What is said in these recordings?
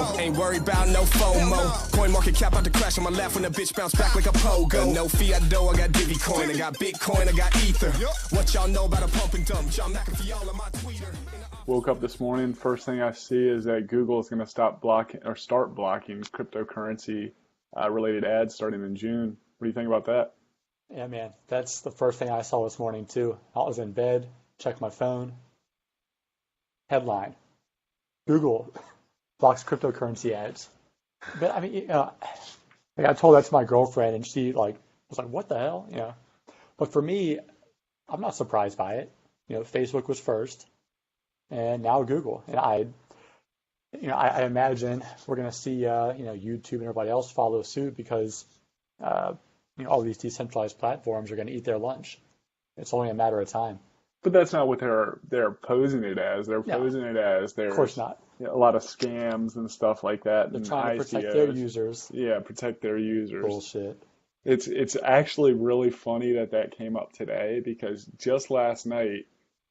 low. Ain't worried about no FOMO. Coin market cap out the crash on my lap when the bitch bounce back like a pogo. No fiat dough, I got Divvy coin, I got Bitcoin, I got Ether. What y'all know about a pump and dump? John McAfee all on my tweeter. Woke up this morning, first thing I see is that Google is going to start blocking cryptocurrency related ads starting in June. What do you think about that? Yeah, man, that's the first thing I saw this morning too. I was in bed, checked my phone. Headline: Google blocks cryptocurrency ads. But I mean, like I told that to my girlfriend, and she was like, "What the hell?" But for me, I'm not surprised by it. Facebook was first, and now Google. And I imagine we're going to see YouTube and everybody else follow suit because all these decentralized platforms are going to eat their lunch. It's only a matter of time. But that's not what they're posing it as. They're posing it as there's of course not. A lot of scams and stuff like that. They're and trying to protect their users. Yeah, protect their users. Bullshit. It's actually really funny that came up today because just last night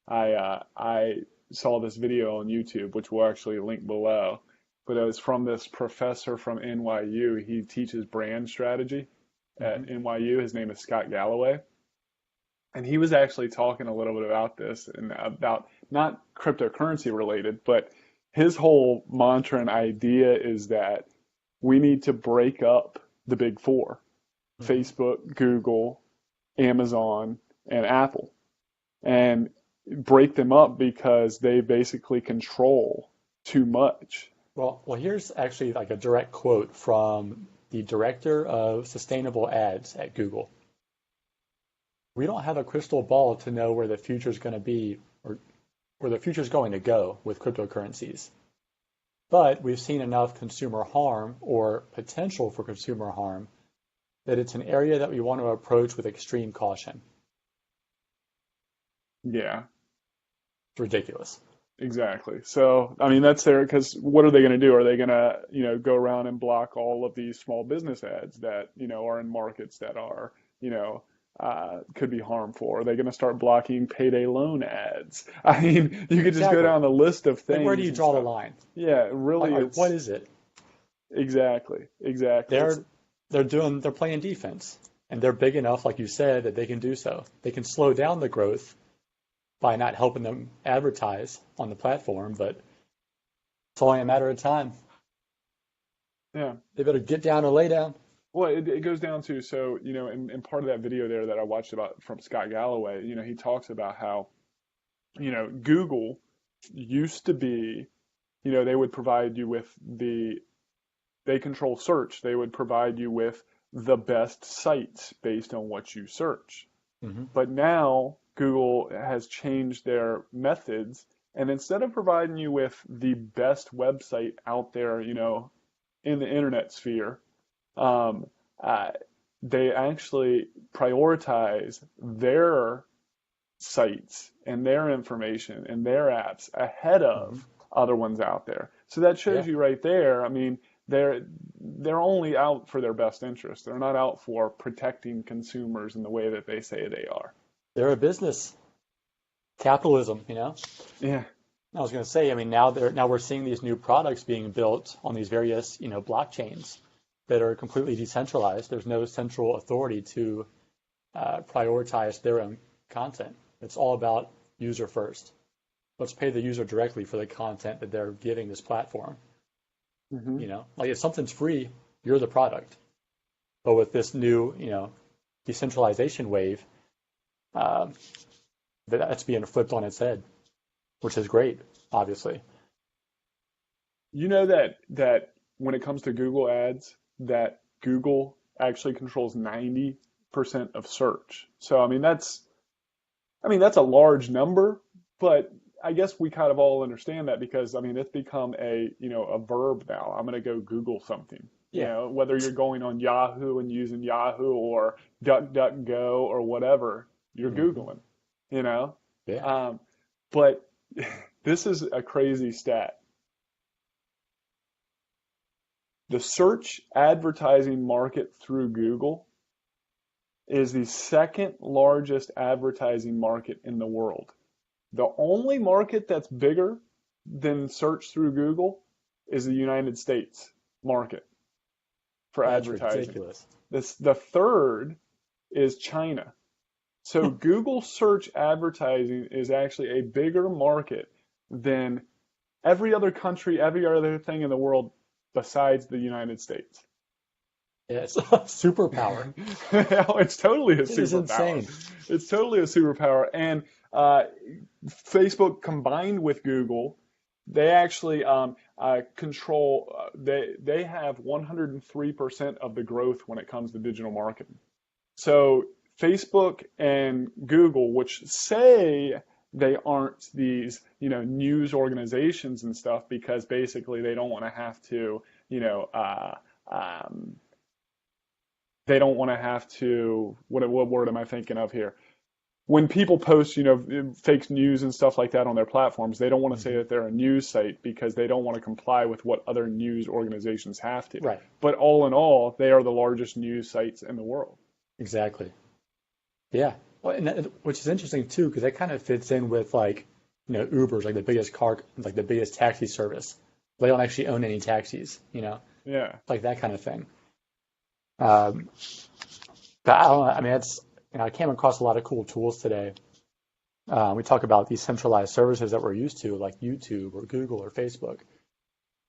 I saw this video on YouTube, which we'll actually link below. But it was from this professor from NYU. He teaches brand strategy at NYU. His name is Scott Galloway. And he was actually talking a little bit about this and about not cryptocurrency related, but his whole mantra and idea is that we need to break up the big four, Facebook, Google, Amazon, and Apple, and break them up because they basically control too much. Well, here's actually like a direct quote from the director of sustainable ads at Google. We don't have a crystal ball to know where the future is going to be or where the future is going to go with cryptocurrencies. But we've seen enough consumer harm or potential for consumer harm that it's an area that we want to approach with extreme caution. Yeah. It's ridiculous. Exactly. So, I mean, that's there because what are they going to do? Are they going to, go around and block all of these small business ads that, are in markets that are, could be harmful? Are they going to start blocking payday loan ads? I mean, you could just go down the list of things. And where do you draw the line? Yeah, really. What is it? Exactly. They're playing defense, and they're big enough, like you said, that they can do so. They can slow down the growth by not helping them advertise on the platform, but it's only a matter of time. Yeah. They better get down or lay down. Well, it goes down to, so, in part of that video there that I watched about from Scott Galloway, he talks about how, Google used to be, they would provide you with they control search. They would provide you with the best sites based on what you search. Mm-hmm. But now Google has changed their methods, and instead of providing you with the best website out there, in the internet sphere, they actually prioritize their sites and their information and their apps ahead of other ones out there. So that shows you right there. I mean, they're only out for their best interest. They're not out for protecting consumers in the way that they say they are. They're a business. Capitalism, Yeah. I was going to say, I mean, now we're seeing these new products being built on these various, blockchains that are completely decentralized. There's no central authority to prioritize their own content. It's all about user first. Let's pay the user directly for the content that they're giving this platform. Mm-hmm. Like if something's free, you're the product. But with this new, decentralization wave, that's being flipped on its head, which is great, obviously. That when it comes to Google ads, that Google actually controls 90% of search. So, I mean, that's a large number, but I guess we kind of all understand that because, I mean, it's become a verb now. I'm going to go Google something. Yeah. Whether you're going on Yahoo and using Yahoo or DuckDuckGo or whatever, you're Googling, Yeah. But this is a crazy stat. The search advertising market through Google is the second largest advertising market in the world. The only market that's bigger than search through Google is the United States market for That's advertising. ridiculous. The third is China. So Google search advertising is actually a bigger market than every other country, every other thing in the world besides the United States. Yeah, it's a superpower. It's totally a It is superpower. insane. It's totally a superpower. And Facebook combined with Google, they actually control, they have 103% of the growth when it comes to digital marketing. So Facebook and Google, which say they aren't these, news organizations and stuff, because basically they don't want to have to, they don't want to have to, what word am I thinking of here? When people post, fake news and stuff like that on their platforms, they don't want to say that they're a news site because they don't want to comply with what other news organizations have to. Right. But all in all, they are the largest news sites in the world. Exactly. Yeah. Well, which is interesting too, because that kind of fits in with Uber's like the biggest taxi service. They don't actually own any taxis, Yeah. like that kind of thing. But I don't know. I mean, I came across a lot of cool tools today. We talk about these centralized services that we're used to, like YouTube or Google or Facebook.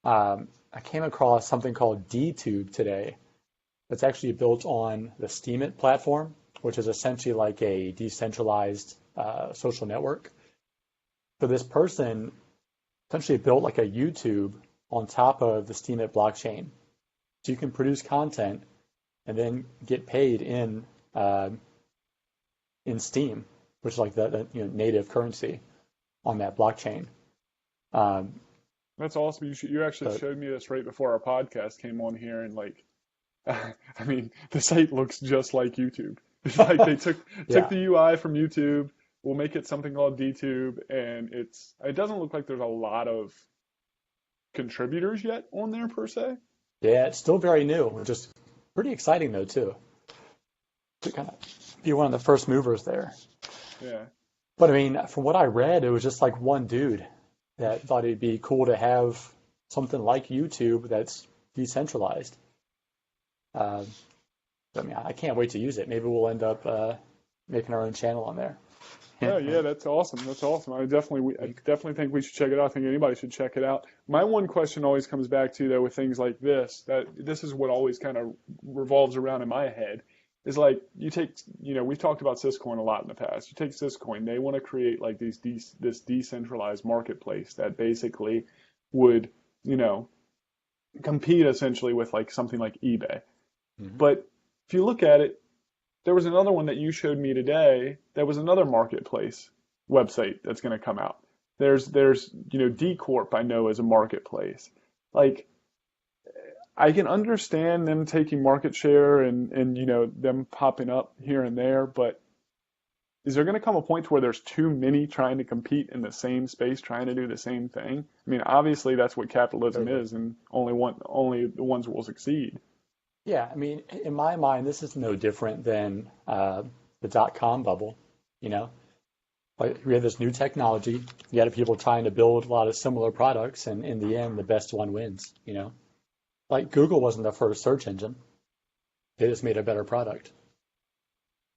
I came across something called DTube today. That's actually built on the Steemit platform, which is essentially like a decentralized social network. So this person essentially built like a YouTube on top of the Steemit blockchain. So you can produce content and then get paid in Steem, which is like the native currency on that blockchain. That's awesome. You actually showed me this right before our podcast came on here, and I mean, the site looks just like YouTube. It's like they took the UI from YouTube. We'll make it something called DTube, and it doesn't look like there's a lot of contributors yet on there per se. Yeah, it's still very new, which is pretty exciting though too. To kind of be one of the first movers there. Yeah. But I mean, from what I read, it was just like one dude that thought it'd be cool to have something like YouTube that's decentralized. I mean, I can't wait to use it. Maybe we'll end up making our own channel on there. Yeah, that's awesome. That's awesome. I definitely think we should check it out. I think anybody should check it out. My one question always comes back to, though, with things like this, that this is what always kind of revolves around in my head, is like you take, we've talked about Syscoin a lot in the past. You take Syscoin, they want to create like this decentralized marketplace that basically would, compete essentially with like something like eBay. Mm-hmm. But if you look at it, there was another one that you showed me today. That was another marketplace website that's going to come out. There's D Corp, I know, as a marketplace. Like, I can understand them taking market share and them popping up here and there, but is there going to come a point where there's too many trying to compete in the same space, trying to do the same thing? I mean, obviously that's what capitalism is, and only the ones will succeed. Yeah, I mean, in my mind, this is no different than the .com bubble. Like we have this new technology. You had people trying to build a lot of similar products, and in the end, the best one wins. Like Google wasn't the first search engine; they just made a better product.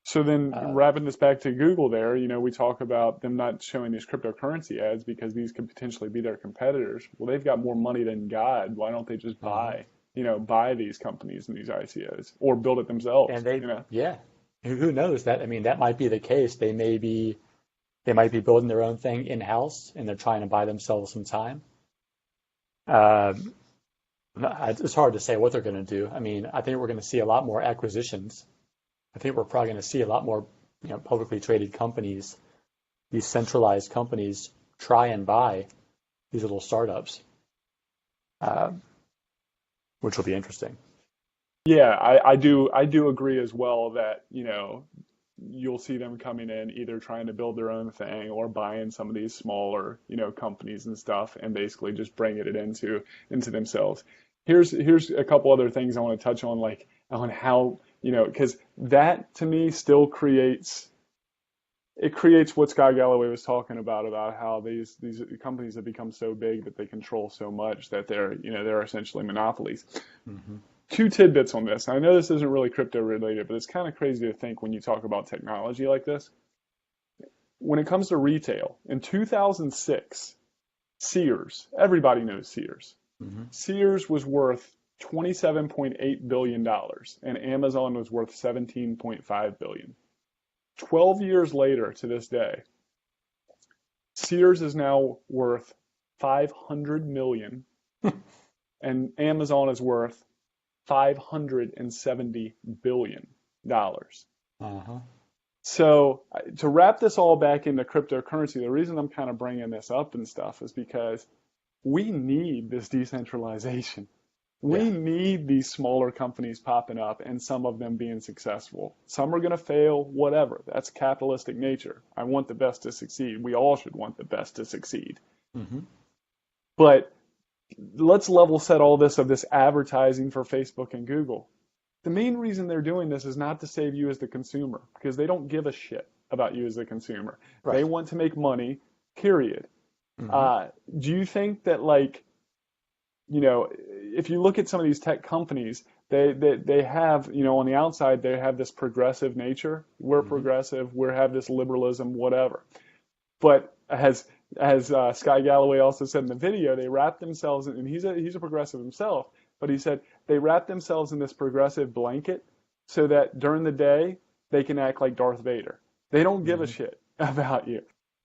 So then, wrapping this back to Google, there, we talk about them not showing these cryptocurrency ads because these could potentially be their competitors. Well, they've got more money than God. Why don't they just buy these companies and these ICOs, or build it themselves? And yeah, who knows? That I mean, that might be the case. They might be building their own thing in house, and they're trying to buy themselves some time. It's hard to say what they're going to do. I mean, I think we're going to see a lot more acquisitions. I think we're probably going to see a lot more, publicly traded companies, these centralized companies, try and buy these little startups, which will be interesting. Yeah, I do agree as well that, you'll see them coming in either trying to build their own thing or buying some of these smaller, companies and stuff, and basically just bringing it into themselves. Here's a couple other things I want to touch on, like on how, because that to me still creates it creates what Scott Galloway was talking about how these companies have become so big that they control so much that they're essentially monopolies. Hmm. Two tidbits on this. I know this isn't really crypto related, but it's kind of crazy to think when you talk about technology like this. When it comes to retail, in 2006, Sears, everybody knows Sears. Hmm. Sears was worth $27.8 billion, and Amazon was worth $17.5 billion. 12 years later to this day, Sears is now worth $500 million, and Amazon is worth $570 billion. Uh-huh. So to wrap this all back into cryptocurrency, the reason I'm kind of bringing this up and stuff is because we need this decentralization. We Yeah. need these smaller companies popping up and some of them being successful. Some are going to fail, whatever. That's capitalistic nature. I want the best to succeed. We all should want the best to succeed. Hmm. But let's level set all this of this advertising for Facebook and Google. The main reason they're doing this is not to save you as the consumer, because they don't give a shit about you as the consumer. Right. They want to make money, period. Hmm. Do you think that, like, if you look at some of these tech companies, they have, on the outside, they have this progressive nature. We're Hmm. progressive. We have this liberalism, whatever. But as Scott Galloway also said in the video, they wrap themselves in, and he's a progressive himself, but he said they wrap themselves in this progressive blanket so that during the day they can act like Darth Vader. They don't give a Hmm. shit about you.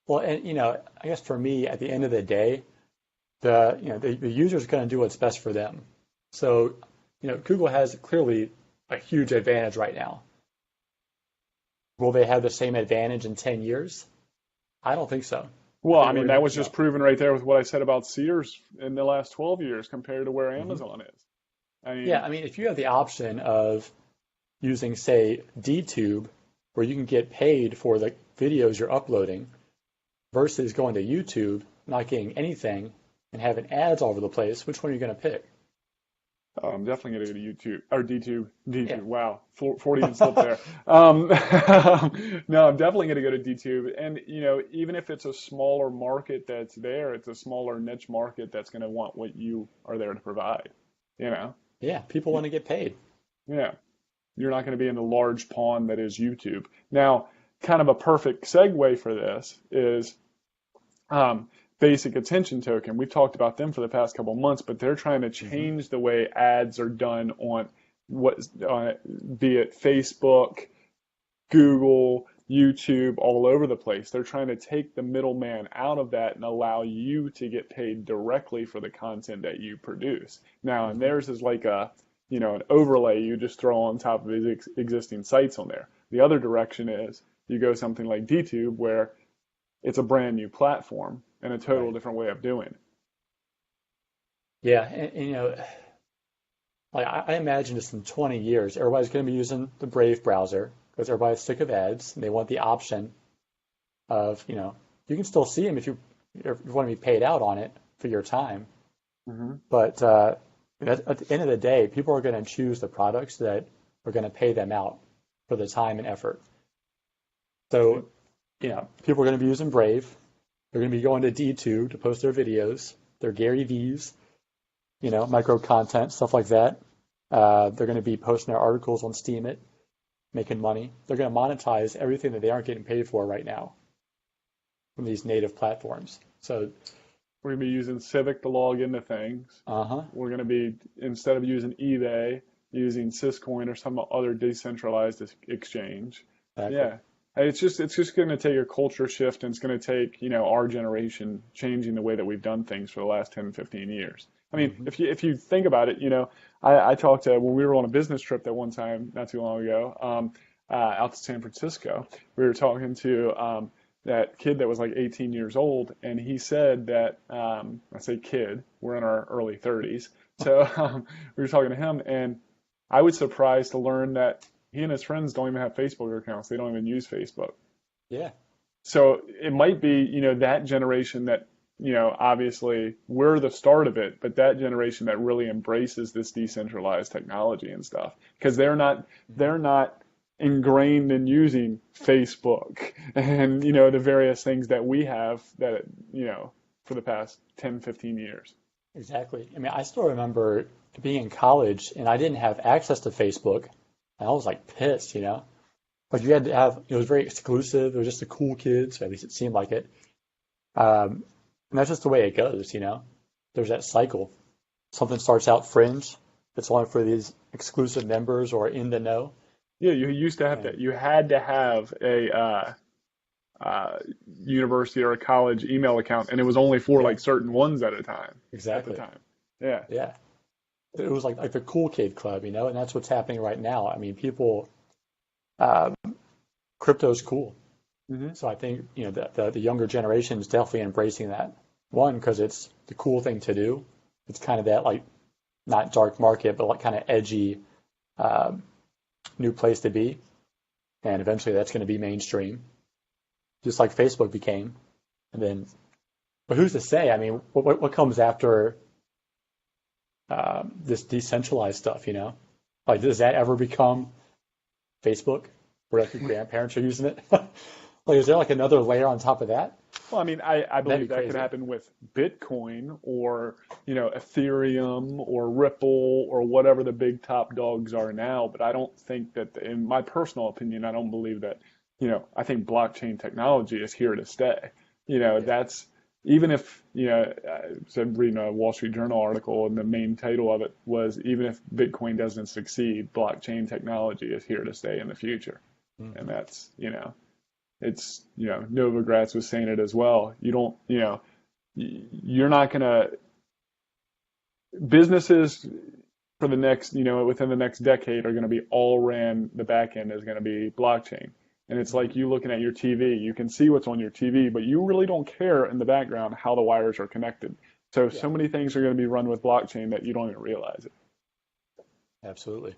Well, and I guess for me, at the end of the day, the user is going to do what's best for them. So, Google has clearly a huge advantage right now. Will they have the same advantage in 10 years? I don't think so. Well, I I think mean, we're that gonna, was just proven right there with what I said about Sears in the last 12 years compared to where Mhm. Amazon is. I Yeah, mean, I mean, if you have the option of using, say, DTube, where you can get paid for the videos you're uploading, versus going to YouTube, not getting anything, and having ads all over the place, which one are you going to pick? I'm definitely going to go to YouTube or DTube. Yeah. DTube. Wow, 40 slip there. No, I'm definitely going to go to DTube. And even if it's a smaller market that's there, it's a smaller niche market that's going to want what you are there to provide. You know, Yeah, people want to get paid. yeah. You're not going to be in the large pond that is YouTube. Now, kind of a perfect segue for this is Basic Attention Token. We've talked about them for the past couple of months, but they're trying to change the way ads are done on be it Facebook, Google, YouTube, all over the place. They're trying to take the middleman out of that and allow you to get paid directly for the content that you produce. Now, and Hmm. theirs is like an overlay you just throw on top of these existing sites on there. The other direction is you go something like DTube, where it's a brand new platform and a total Right. different way of doing it. Yeah, and like I imagine just in 20 years, everybody's going to be using the Brave browser because everybody's sick of ads and they want the option of, you can still see them if you want to be paid out on it for your time. Mm-hmm. But at the end of the day, people are going to choose the products that are going to pay them out for the time and effort. So, people are going to be using Brave. They're going to be going to D2 to post their videos, their Gary V's, micro content, stuff like that. They're going to be posting their articles on Steemit, making money. They're going to monetize everything that they aren't getting paid for right now from these native platforms. So, We're going to be using Civic to log into things. uh-huh. We're going to be, instead of using eBay, using Syscoin or some other decentralized exchange. Exactly. Yeah. And it's just going to take a culture shift, and it's going to take, our generation changing the way that we've done things for the last 10, 15 years. I mean, Hmm. if you think about it, I talked to, when we were on a business trip that one time, not too long ago, out to San Francisco, we were talking to that kid that was like 18 years old, and he said that, I say kid, we're in our early 30s, so we were talking to him, and I was surprised to learn that he and his friends don't even have Facebook accounts. They don't even use Facebook. Yeah. So it might be, that generation that, obviously we're the start of it, but that generation that really embraces this decentralized technology and stuff, because they're not ingrained in using Facebook and, you know, the various things that we have that, you know, for the past 10, 15 years. Exactly. I mean, I still remember being in college and I didn't have access to Facebook. And I was like pissed, you know. Like you had to have, it was very exclusive. It was just the cool kids, or at least it seemed like it. And that's just the way it goes, you know. There's that cycle. Something starts out fringe. It's only for these exclusive members or in the know. Yeah, you used to have that. You had to have a university or a college email account, and it was only for like certain ones at a time. Exactly. At the time. Yeah. Yeah. It was like the cool kid club, you know, and that's what's happening right now. I mean, people, crypto's cool. Mm-hmm. So I think, you know, the younger generation is definitely embracing that. One, because it's the cool thing to do. It's kind of that like, not dark market, but like kind of edgy, new place to be. And eventually that's going to be mainstream, just like Facebook became. And then, but who's to say? I mean, what comes after this decentralized stuff, you know? Like, does that ever become Facebook, where like your grandparents are using it? Like, is there like another layer on top of that? Well, I mean, I believe that could happen with Bitcoin or, you know, Ethereum or Ripple or whatever the big top dogs are now. But I don't think that, in my personal opinion, I don't believe that, you know, I think blockchain technology is here to stay. You know, that's, even if, you know, I said reading a Wall Street Journal article and the main title of it was, even if Bitcoin doesn't succeed, blockchain technology is here to stay in the future. Mm-hmm. And that's, you know, it's, you know, Novogratz was saying it as well. You don't, you know, you're not going to, businesses for the next, you know, within the next decade are going to be all ran, the back end is going to be blockchain. And it's like you looking at your TV, you can see what's on your TV, but you really don't care in the background how the wires are connected. So many things are going to be run with blockchain that you don't even realize it. Absolutely.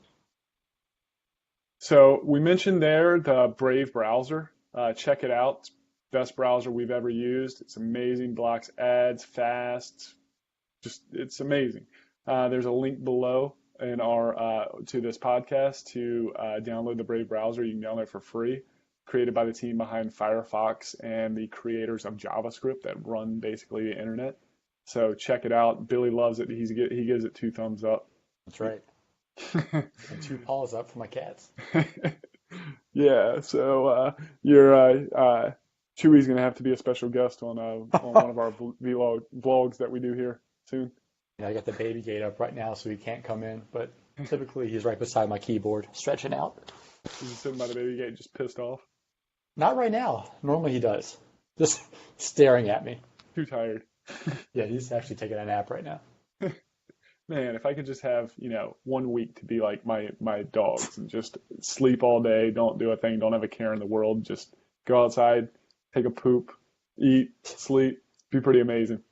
So we mentioned there the Brave browser. Check it out. It's the best browser we've ever used. It's amazing. Blocks ads fast. Just, it's amazing. There's a link below in our to this podcast to download the Brave browser. You can download it for free. Created by the team behind Firefox and the creators of JavaScript that run basically the internet. So check it out. Billy loves it. He gives it 2 thumbs up. That's right. And 2 paws up for my cats. Yeah. So Chewy's gonna have to be a special guest on one of our vlogs that we do here soon. Yeah, I got the baby gate up right now, so he can't come in. But typically he's right beside my keyboard, stretching out. He's just sitting by the baby gate, just pissed off. Not right now. Normally he does. Just staring at me. Too tired. Yeah, he's actually taking a nap right now. Man, if I could just have, you know, 1 week to be like my dogs and just sleep all day, don't do a thing, don't have a care in the world, just go outside, take a poop, eat, sleep, be pretty amazing.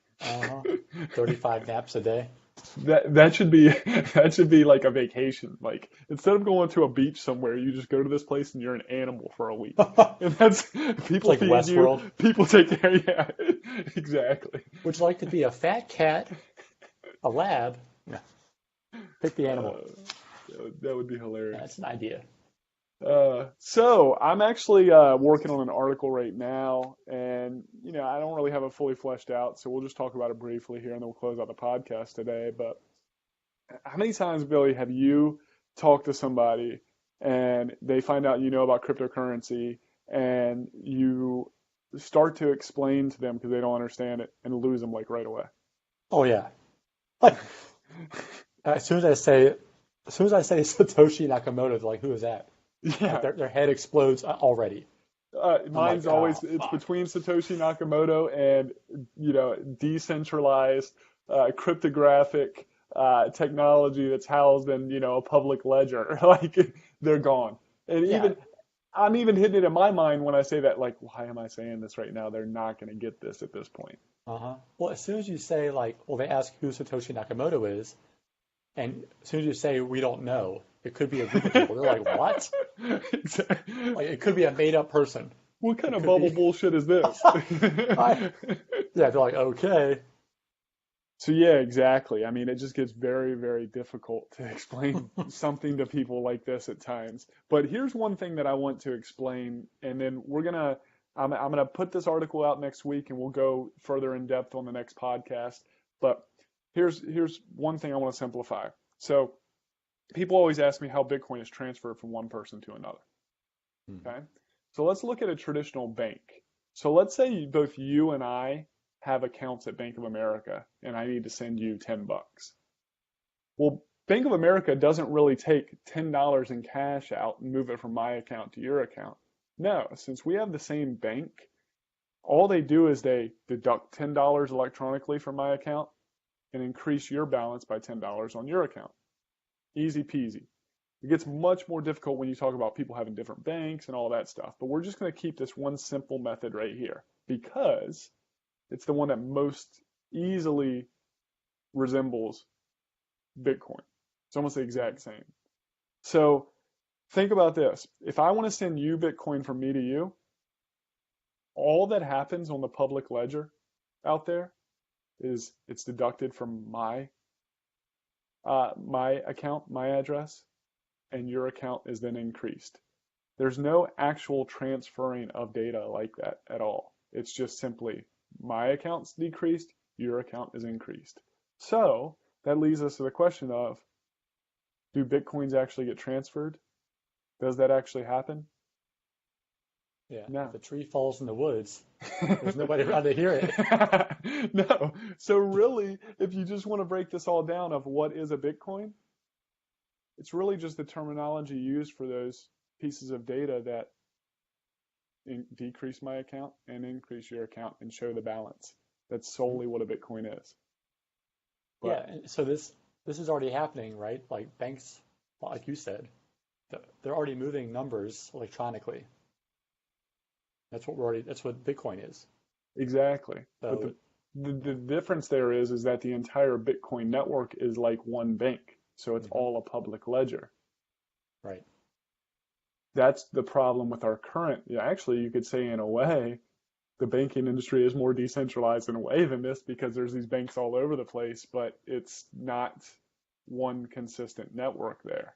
35 naps a day. That should be like a vacation. Like, instead of going to a beach somewhere, you just go to this place and you're an animal for a week. And that's, people like feed Westworld. you, people take care. Yeah, exactly. Would you like to be a fat cat, a lab? No. Pick the animal. That would be hilarious. That's an idea. So I'm actually working on an article right now, and you know, I don't really have it fully fleshed out, so we'll just talk about it briefly here, and then we'll close out the podcast today. But how many times, Billy, have you talked to somebody and they find out you know about cryptocurrency, and you start to explain to them because they don't understand it, and lose them like right away? Oh yeah. Like, as soon as I say Satoshi Nakamoto, they're like, who is that? Yeah. Like their head explodes already. Mine's like, always, oh, it's fuck. between Satoshi Nakamoto and, you know, decentralized cryptographic technology that's housed in, you know, a public ledger. Like, they're gone. And Yeah. I'm even hitting it in my mind when I say that, like, why am I saying this right now? They're not going to get this at this point. Well, as soon as you say, like, well, they ask who Satoshi Nakamoto is, and as soon as you say, we don't know, it could be a group of people. They're like, what? Exactly. Like, it could be a made-up person. What kind of bubble bullshit is this? Yeah, they're like, okay. So yeah, exactly. I mean, it just gets very, very difficult to explain something to people like this at times. But here's one thing that I want to explain, and then I'm gonna put this article out next week, and we'll go further in depth on the next podcast. But here's one thing I want to simplify. So people always ask me how Bitcoin is transferred from one person to another. Okay, so let's look at a traditional bank. So let's say both you and I have accounts at Bank of America, and I need to send you $10. Well, Bank of America doesn't really take $10 in cash out and move it from my account to your account. No, since we have the same bank, all they do is they deduct $10 electronically from my account and increase your balance by $10 on your account. Easy peasy. It gets much more difficult when you talk about people having different banks and all that stuff, but we're just going to keep this one simple method right here because it's the one that most easily resembles Bitcoin. It's almost the exact same. So think about this. If I want to send you Bitcoin from me to you, all that happens on the public ledger out there is it's deducted from my account, my address, and your account is then increased. There's no actual transferring of data like that at all. It's just simply my account's decreased, your account is increased. So that leads us to the question of, do Bitcoins actually get transferred? Does that actually happen? Yeah. No. If the tree falls in the woods, there's nobody around to hear it. No. So really, if you just want to break this all down of what is a Bitcoin, it's really just the terminology used for those pieces of data that decrease my account and increase your account and show the balance. That's solely what a Bitcoin is. But, yeah. So this is already happening, right? Like banks, like you said, they're already moving numbers electronically. That's what Bitcoin is. Exactly. So, but the difference there is that the entire Bitcoin network is like one bank. So it's all a public ledger. Right. That's the problem with our current, actually you could say in a way, the banking industry is more decentralized in a way than this because there's these banks all over the place, but it's not one consistent network there.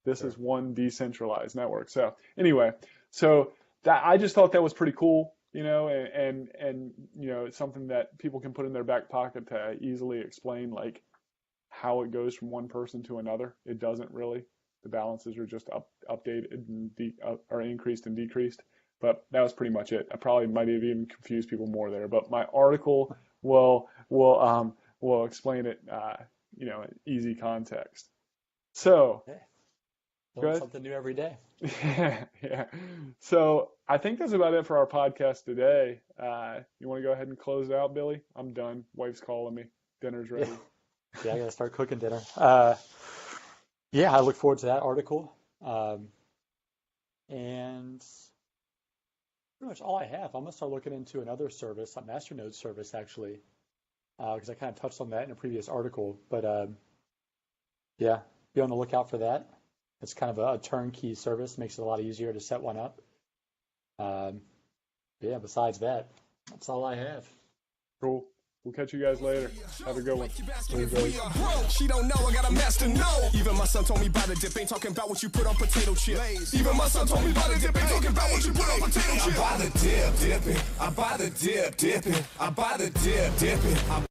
This is one decentralized network. So anyway, I just thought that was pretty cool, and it's something that people can put in their back pocket to easily explain like how it goes from one person to another. It doesn't really. The balances are just updated and are increased and decreased. But that was pretty much it. I probably might have even confused people more there. But my article will explain it, in easy context. So, learn something new every day. Yeah. So I think that's about it for our podcast today. You want to go ahead and close it out, Billy? I'm done. Wife's calling me. Dinner's ready. Yeah, I gotta start cooking dinner. Yeah, I look forward to that article. And pretty much all I have. I'm gonna start looking into another service, a Masternode service actually, because I kind of touched on that in a previous article. But yeah, be on the lookout for that. It's kind of a turnkey service, makes it a lot easier to set one up. Yeah, besides that, that's all I have. Cool. We'll catch you guys later. Have a good one. She don't know I got a master know. Even my son told me buy the dip, ain't talking about what you put on potato chips. Even my son told me buy the dip, ain't talking about what you put on potato chips. I buy the dip, dipping. I buy the dip, dipping. I buy the dip, dipping.